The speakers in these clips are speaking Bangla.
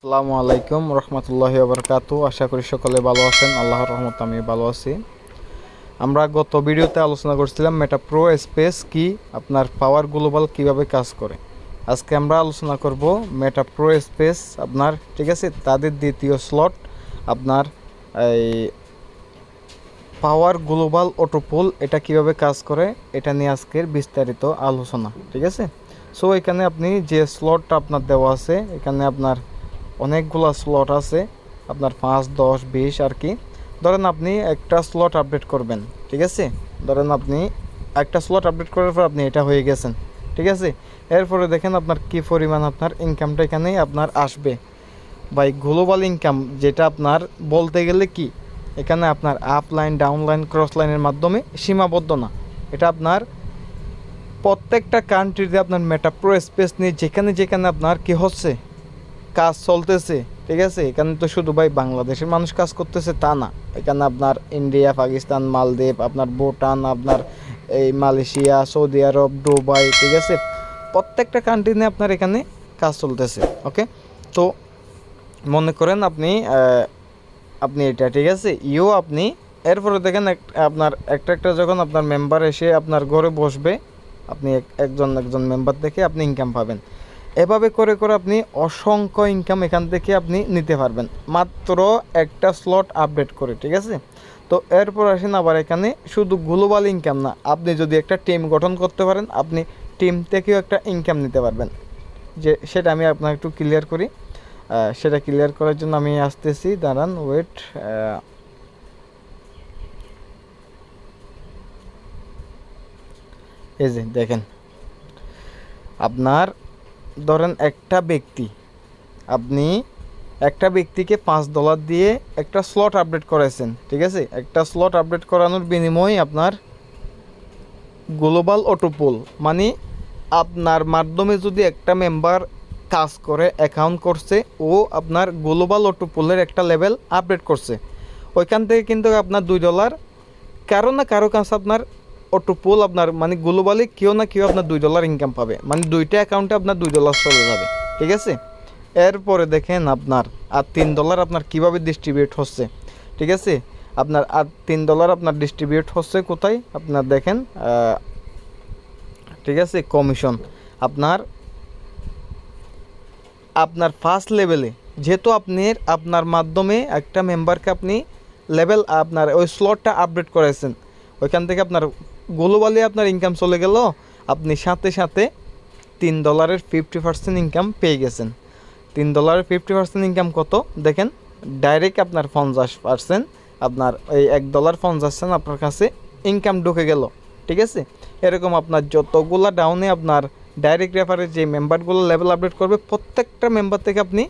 আসসালামু আলাইকুম রহমতুল্লাহি ওবরকাতু। আশা করি সকলে ভালো আছেন। আল্লাহর রহমতে আমি ভালো আছি। আমরা গত ভিডিওতে আলোচনা করছিলাম মেটা প্রো স্পেস কি, আপনার পাওয়ার গ্লোবাল কিভাবে কাজ করে। আজকে আমরা আলোচনা করব মেটা প্রো স্পেস আপনার, ঠিক আছে, তাদের দ্বিতীয় স্লট আপনার এই পাওয়ার গ্লোবাল অটোপুল এটা কিভাবে কাজ করে এটা নিয়ে আজকের বিস্তারিত আলোচনা, ঠিক আছে। সো এখানে আপনি যে স্লটটা আপনার দেওয়া আছে, এখানে আপনার অনেকগুলো স্লট আছে, আপনার 5, 10, 20 আর কি। ধরেন আপনি একটা স্লট আপডেট করবেন, ঠিক আছে। ধরেন আপনি একটা স্লট আপডেট করার পর আপনি এটা হয়ে গেছেন, ঠিক আছে। এরপরে দেখেন আপনার কি পরিমাণ আপনার ইনকামটা এখানে আপনার আসবে। বাই গ্লোবাল ইনকাম যেটা আপনার বলতে গেলে কি, এখানে আপনার up line, down line, cross লাইনের মাধ্যমে সীমাবদ্ধ না। এটা আপনার প্রত্যেকটা কান্ট্রিতে আপনার মেটা প্রো স্পেস নিয়ে যেখানে যেখানে আপনার কি হচ্ছে, কাজ চলতেছে, ঠিক আছে। এখানে তো শুধু ভাই বাংলাদেশের মানুষ কাজ করতেছে তা না, এখানে আপনার ইন্ডিয়া, পাকিস্তান, মালদ্বীপ, আপনার ভুটান, আপনার এই মালয়েশিয়া, সৌদি আরব, দুবাই, ঠিক আছে। প্রত্যেকটা কান্ট্রি নিয়ে আপনার এখানে কাজ চলতেছে। ওকে, তো মনে করেন আপনি আপনি এটা, ঠিক আছে, আপনি এরপরে দেখেন আপনার একটা যখন আপনার মেম্বার এসে আপনার ঘরে বসবে, আপনি একজন মেম্বার থেকে আপনি ইনকাম পাবেন। এভাবে করে করে আপনি অসংখ্য ইনকাম এখান থেকে আপনি নিতে পারবেন মাত্র একটা স্লট আপডেট করে, ঠিক আছে। তো এরপর আসেন আবার এখানে শুধু গ্লোবাল ইনকাম না, আপনি যদি একটা টিম গঠন করতে পারেন, আপনি টিম থেকেও একটা ইনকাম নিতে পারবেন। যে সেটা আমি আপনার একটু ক্লিয়ার করি। সেটা ক্লিয়ার করার জন্য আমি আসতেছি, দাঁড়ান, ওয়েট। এই যে দেখেন, আপনার ধরেন আপনি একটা ব্যক্তিকে $5 দিয়ে একটা স্লট আপডেট করাইছেন, ঠিক আছে। একটা স্লট আপডেট করানোর বিনিময়ে আপনার গ্লোবাল অটোপুল, মানে আপনার মাধ্যমে যদি একটা মেম্বার কাজ করে, অ্যাকাউন্ট করছে, ও আপনার গ্লোবাল অটোপুলের একটা লেভেল আপডেট করছে, ওইখান থেকে কিন্তু আপনার $2 কারো না কারো কাছে আপনার অটোপুল আপনার মানে গ্লোবালি কেউ না কেউ আপনার $2 ইনকাম পাবে, মানে দুইটা অ্যাকাউন্টে আপনার $2 চলে যাবে, ঠিক আছে। এরপরে দেখেন আপনার আর $3 আপনার কিভাবে ডিস্ট্রিবিউট হচ্ছে, ঠিক আছে। আপনার আর $3 আপনার ডিস্ট্রিবিউট হচ্ছে কোথায়, আপনার দেখেন, ঠিক আছে, কমিশন আপনার আপনার ফার্স্ট লেভেলে, যেহেতু আপনার মাধ্যমে একটা মেম্বারকে আপনি লেভেল আপনার ওই স্লটটা আপডেট করেছেন, ওইখান থেকে আপনার গ্লোবালি আপনার ইনকাম চলে গেল, আপনি সাথে সাথে $3 50% ইনকাম পেয়ে গেছেন। $3 50% ইনকাম কত দেখেন, ডাইরেক্ট আপনার 50%, আপনার এই $1.50 আপনার কাছে ইনকাম ঢুকে গেল, ঠিক আছে। এরকম আপনার যতগুলা ডাউনে আপনার ডাইরেক্ট রেফারে যে মেম্বারগুলো লেভেল আপডেট করবে, প্রত্যেকটা মেম্বার থেকে আপনি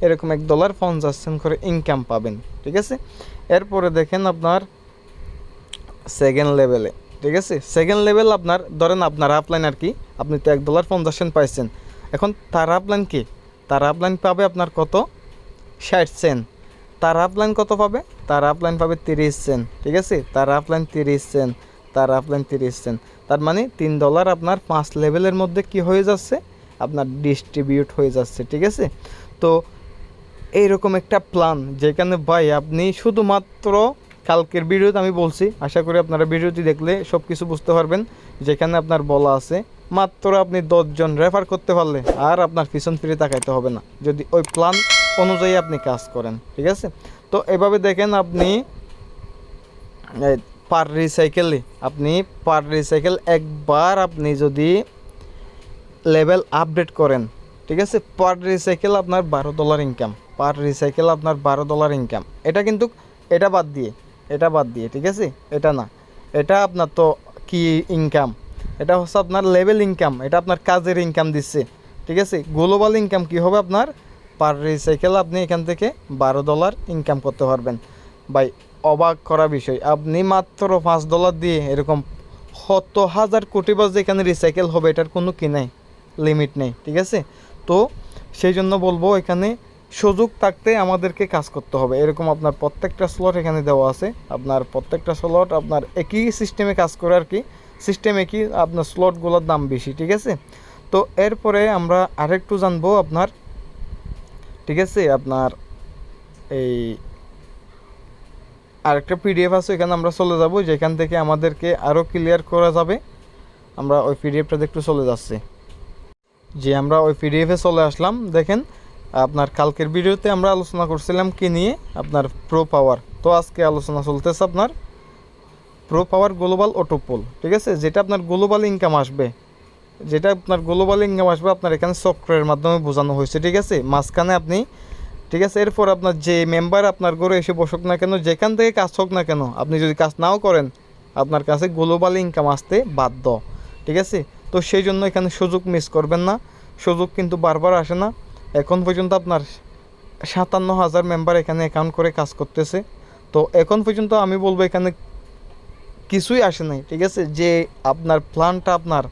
এরকম $1.50 করে ইনকাম পাবেন, ঠিক আছে। এরপরে দেখেন আপনার সেকেন্ড লেভেলে, ঠিক আছে। সেকেন্ড লেভেল আপনার ধরেন আপনার আপলাইন আর কি, আপনি তো $1.50 পাইছেন। এখন তার আপলাইন কি, তার আপলাইন পাবে আপনার কত, 60 সেন্ট। তার আপলাইন কত পাবে, তার আপলাইন পাবে 30 সেন্ট, ঠিক আছে। তার আপলাইন 30 সেন্ট, তার আপলাইন 30 সেন্ট। তার মানে $3 আপনার 5 লেভেলের মধ্যে কি হয়ে যাচ্ছে, আপনার ডিস্ট্রিবিউট হয়ে যাচ্ছে, ঠিক আছে। তো এইরকম একটা প্ল্যান, যেখানে ভাই আপনি শুধুমাত্র কালকের ভিডিওতে আমি বলছি, আশা করি আপনারা ভিডিওটি দেখলে সব কিছু বুঝতে পারবেন। যেখানে আপনার বলা আছে মাত্র আপনি 10 জন রেফার করতে পারলে আর আপনার পিছন ফিরে তাকাইতে হবে না, যদি ওই প্ল্যান অনুযায়ী আপনি কাজ করেন, ঠিক আছে। তো এভাবে দেখেন আপনি পার রিসাইকেল একবার আপনি যদি লেভেল আপডেট করেন, ঠিক আছে, পার রিসাইকেল আপনার $12 ইনকাম, পার রিসাইকেল আপনার $12 ইনকাম। এটা কিন্তু এটা বাদ দিয়ে, ঠিক আছে, এটা না, এটা আপনার তো কি ইনকাম, এটা হচ্ছে আপনার লেভেল ইনকাম, এটা আপনার কাজের ইনকাম দিচ্ছে, ঠিক আছে। গ্লোবাল ইনকাম কি হবে, আপনার পার রিসাইকেল আপনি এখান থেকে $12 ইনকাম করতে পারবেন। ভাই অবাক করা বিষয়, আপনি মাত্র $5 দিয়ে এরকম কত হাজার কোটি বার যেখানে রিসাইকেল হবে, এটার কোনো কি নাই, লিমিট নেই, ঠিক আছে। তো সেই জন্য বলবো এখানে সুযোগ থাকতে আমাদেরকে কাজ করতে হবে। এরকম আপনার প্রত্যেকটা স্লট এখানে দেওয়া আছে, আপনার প্রত্যেকটা স্লট আপনার একই সিস্টেমে কাজ করে আর কি, সিস্টেম একই, আপনার স্লটগুলোর দাম বেশি, ঠিক আছে। তো এরপরে আমরা আরেকটু জানবো আপনার ঠিক আছে। আপনার এই আরেকটা পিডিএফ আছে, এখানে আমরা চলে যাব, যেখান থেকে আমাদেরকে আরও ক্লিয়ার করা যাবে। আমরা ওই পিডিএফটাতে একটু চলে যাচ্ছি। যে আমরা ওই পিডিএফে চলে আসলাম। দেখেন আপনার কালকের ভিডিওতে আমরা আলোচনা করছিলাম কি নিয়ে, আপনার প্রো পাওয়ার। তো আজকে আলোচনা চলতেছে আপনার প্রো পাওয়ার গ্লোবাল অটোপোল। ঠিক আছে, যেটা আপনার গ্লোবাল ইনকাম আসবে, আপনার এখানে সফটওয়্যারের মাধ্যমে বোঝানো হয়েছে। ঠিক আছে, মাঝখানে আপনি, ঠিক আছে, এরপর আপনার যে মেম্বার আপনার ঘরে এসে বসুক না কেন, যেখান থেকে কাজ হোক না কেন, আপনি যদি কাজ নাও করেন, আপনার কাছে গ্লোবাল ইনকাম আসতে বাধ্য। ঠিক আছে, তো সেই জন্য এখানে সুযোগ মিস করবেন না। সুযোগ কিন্তু বারবার আসে না। এখন পর্যন্ত আপনার 57,000 মেম্বার এখানে অ্যাকাউন্ট করে কাজ করতেছে। তো এখন পর্যন্ত আমি বলবো এখানে কিছুই আসে নাই। ঠিক আছে, যে আপনার প্ল্যানটা আপনার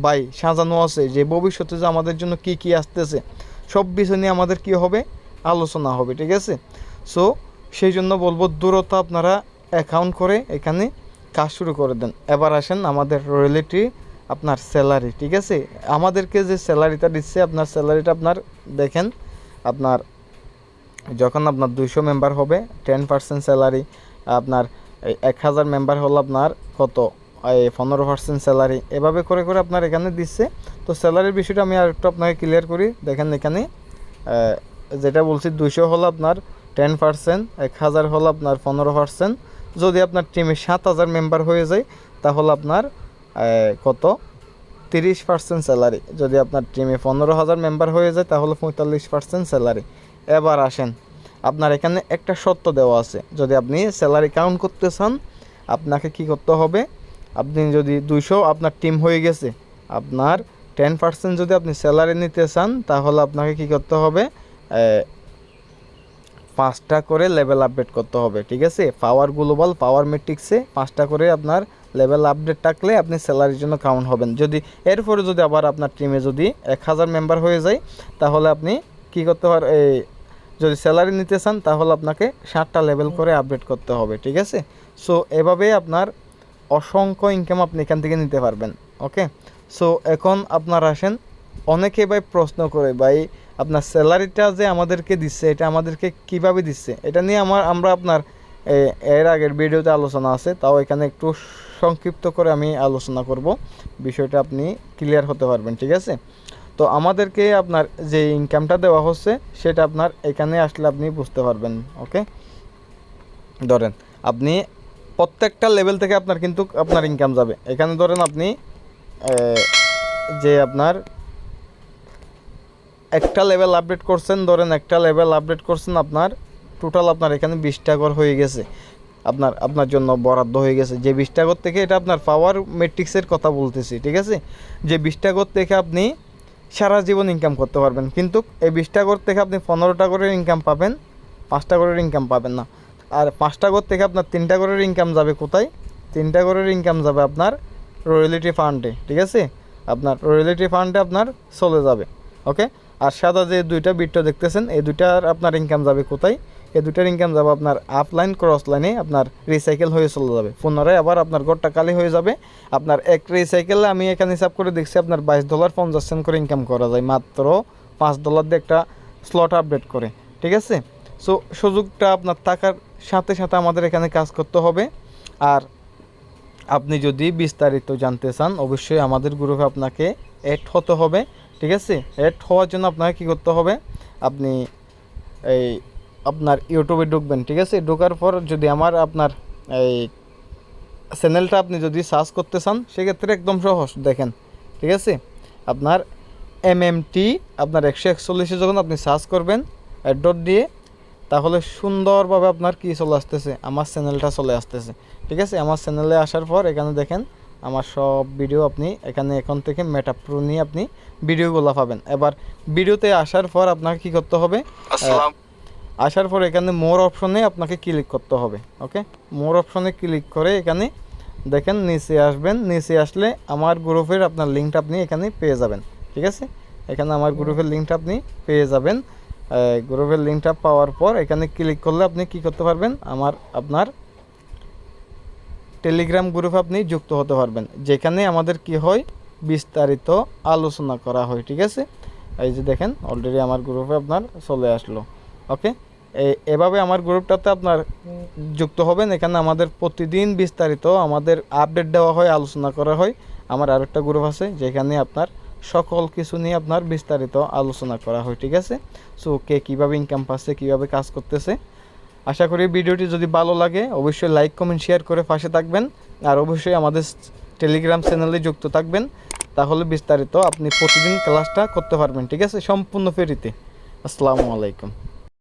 বাই সাজানো আছে, যে ভবিষ্যতে যে আমাদের জন্য কি কি আসতেছে, সব বিষয় নিয়ে আমাদের কি হবে, আলোচনা হবে। ঠিক আছে, সো সেই জন্য বলবো দ্রুত আপনারা অ্যাকাউন্ট করে এখানে কাজ শুরু করে দেন। এবার আসেন আমাদের রয়্যালিটি, আপনার স্যালারি। ঠিক আছে, আমাদেরকে যে স্যালারিটা দিচ্ছে, আপনার স্যালারিটা আপনার দেখেন, আপনার যখন আপনার 200 মেম্বার হবে 10% স্যালারি, আপনার 1000 মেম্বার হলো আপনার কত, 15% স্যালারি, এভাবে করে করে আপনার এখানে দিচ্ছে। তো স্যালারির বিষয়টা আমি আরেকটু আপনাকে ক্লিয়ার করি। দেখেন এখানে যেটা বলছি, 200 হলো আপনার 10%, 1000 হলো আপনার 15%। যদি আপনার টিমে 7000 মেম্বার হয়ে যায় তাহলে আপনার কত, 30% স্যালারি। যদি আপনার টিমে 15,000 মেম্বার হয়ে যায় তাহলে 45% স্যালারি। এবার আসেন, আপনার এখানে একটা শর্ত দেওয়া আছে, যদি আপনি স্যালারি কাউন্ট করতে চান আপনাকে কি করতে হবে, আপনি যদি 200 আপনার টিম হয়ে গেছে, আপনার 10% যদি আপনি স্যালারি নিতে চান তাহলে আপনাকে কি করতে হবে, 5টা করে লেভেল আপডেট করতে হবে। ঠিক আছে, পাওয়ার গ্লোবাল পাওয়ার ম্যাট্রিক্সে 5টা করে আপনার লেভেল আপডেট থাকলে আপনি স্যালারির জন্য কাউন্ট হবেন। যদি এরপরে যদি আবার আপনার টিমে যদি 1000 মেম্বার হয়ে যায় তাহলে আপনি কি করতে পারেন, যদি স্যালারি নিতে চান তাহলে আপনাকে 7টা লেভেল করে আপডেট করতে হবে। ঠিক আছে, সো এভাবে আপনার অসংখ্য ইনকাম আপনি এখান থেকে নিতে পারবেন। ওকে, সো এখন আপনার আসেন, অনেকে ভাই প্রশ্ন করে, ভাই আপনার স্যালারিটা যে আমাদেরকে দিচ্ছে এটা আমাদেরকে কিভাবে দিচ্ছে, এটা নিয়ে আমরা আপনার এর আগের ভিডিওতে আলোচনা আছে, তাও এখানে একটু সংক্ষিপ্ত করে আমি আলোচনা করব, বিষয়টা আপনি ক্লিয়ার হতে পারবেন। ঠিক আছে, তো আমাদেরকে আপনার যে ইনকামটা দেওয়া হচ্ছে সেটা আপনার এখানে আসলে আপনি বুঝতে পারবেন। ওকে, ধরেন আপনি প্রত্যেকটা লেভেল থেকে আপনার কিন্তু আপনার ইনকাম যাবে। এখানে ধরেন আপনি যে আপনার একটা লেভেল আপডেট করছেন, ধরেন একটা লেভেল আপডেট করছেন, আপনার টোটাল আপনার এখানে 20টা ঘর হয়ে গেছে, আপনার জন্য বরাদ্দ হয়ে গেছে। যে 20টা ঘর থেকে, এটা আপনার পাওয়ার ম্যাট্রিক্সের কথা বলতেছি। ঠিক আছে, যে 20টা ঘর থেকে আপনি সারা জীবন ইনকাম করতে পারবেন, কিন্তু এই 20টা ঘর থেকে আপনি 15টা ঘরের ইনকাম পাবেন, 5টা ঘরের ইনকাম পাবেন না। আর 5টা ঘর থেকে আপনার 3টা ঘরের ইনকাম যাবে কোথায়, 3টা ঘরের ইনকাম যাবে আপনার রয়্যালিটি ফান্ডে। ঠিক আছে, আপনার রয়্যালিটি ফান্ডে আপনার চলে যাবে। ওকে, আর সাদা যে 2টা বৃত্ত দেখতেছেন, এই 2টার আপনার ইনকাম যাবে কোথায়, এই 2টার ইনকাম যাবে আপনার আপলাইন ক্রস লাইনে, আপনার রিসাইকেল হয়ে চলে যাবে, পুনরায় আবার আপনার ঘরটা খালি হয়ে যাবে। আপনার এক রিসাইকেলে আমি এখানে হিসাব করে দেখছি আপনার $22.50 করে ইনকাম করা যায়, মাত্র $5 দিয়ে একটা স্লট আপডেট করে। ঠিক আছে, সো সুযোগটা আপনার থাকার সাথে সাথে আমাদের এখানে কাজ করতে হবে। আর আপনি যদি বিস্তারিত জানতে চান অবশ্যই আমাদের গ্রুপে আপনাকে অ্যাড হতে হবে। ঠিক আছে, অ্যাড হওয়ার জন্য আপনাকে কী করতে হবে, আপনি এই আপনার ইউটিউবে ঢুকবেন। ঠিক আছে, ঢোকার পর যদি আপনার এই চ্যানেলটা আপনি যদি সার্চ করতে চান সেক্ষেত্রে একদম সহজ, দেখেন। ঠিক আছে, আপনার MMT আপনার 141 যখন আপনি সার্চ করবেন ডট দিয়ে, তাহলে সুন্দরভাবে আপনার কি চলে আসতেছে, আমার চ্যানেলটা চলে আসতেছে। ঠিক আছে, আমার চ্যানেলে আসার পর এখানে দেখেন আমার সব ভিডিও আপনি এখানে এখন থেকে মেটা প্রো নিয়ে আপনি ভিডিওগুলো পাবেন। এবার ভিডিওতে আসার পর আপনাকে কি করতে হবে, আসার পর এখানে মোর অপশনে আপনাকে ক্লিক করতে হবে। ওকে, মোর অপশনে ক্লিক করে এখানে দেখেন নিচে আসবেন, নিচে আসলে আমার গ্রুপের আপনার লিঙ্কটা আপনি এখানে পেয়ে যাবেন। ঠিক আছে, এখানে আমার গ্রুপের লিঙ্কটা আপনি পেয়ে যাবেন। গ্রুপের লিঙ্কটা পাওয়ার পর এখানে ক্লিক করলে আপনি কি করতে পারবেন, আপনার টেলিগ্রাম গ্রুপে আপনি যুক্ত হতে পারবেন, যেখানে আমাদের কি হয়, বিস্তারিত আলোচনা করা হয়। ঠিক আছে, এই যে দেখেন অলরেডি আমার গ্রুপে আপনার চলে আসলো। ওকে, এভাবে আমার গ্রুপটাতে আপনার যুক্ত হবেন। এখানে আমাদের প্রতিদিন বিস্তারিত আমাদের আপডেট দেওয়া হয়, আলোচনা করা হয়। আমার আরেকটা গ্রুপ আছে যেখানে আপনার সকল কিছু নিয়ে আপনার বিস্তারিত আলোচনা করা হয়, ঠিক আছে। সো কে কীভাবে ইনকাম পাচ্ছে, কীভাবে কাজ করতেছে। আশা করি ভিডিওটি যদি ভালো লাগে অবশ্যই লাইক কমেন্ট শেয়ার করে পাশে থাকবেন, আর অবশ্যই আমাদের টেলিগ্রাম চ্যানেলে যুক্ত থাকবেন। তাহলে বিস্তারিত আপনি প্রতিদিন ক্লাসটা করতে পারবেন, ঠিক আছে, সম্পূর্ণ ফ্রিতে। আসসালামু আলাইকুম।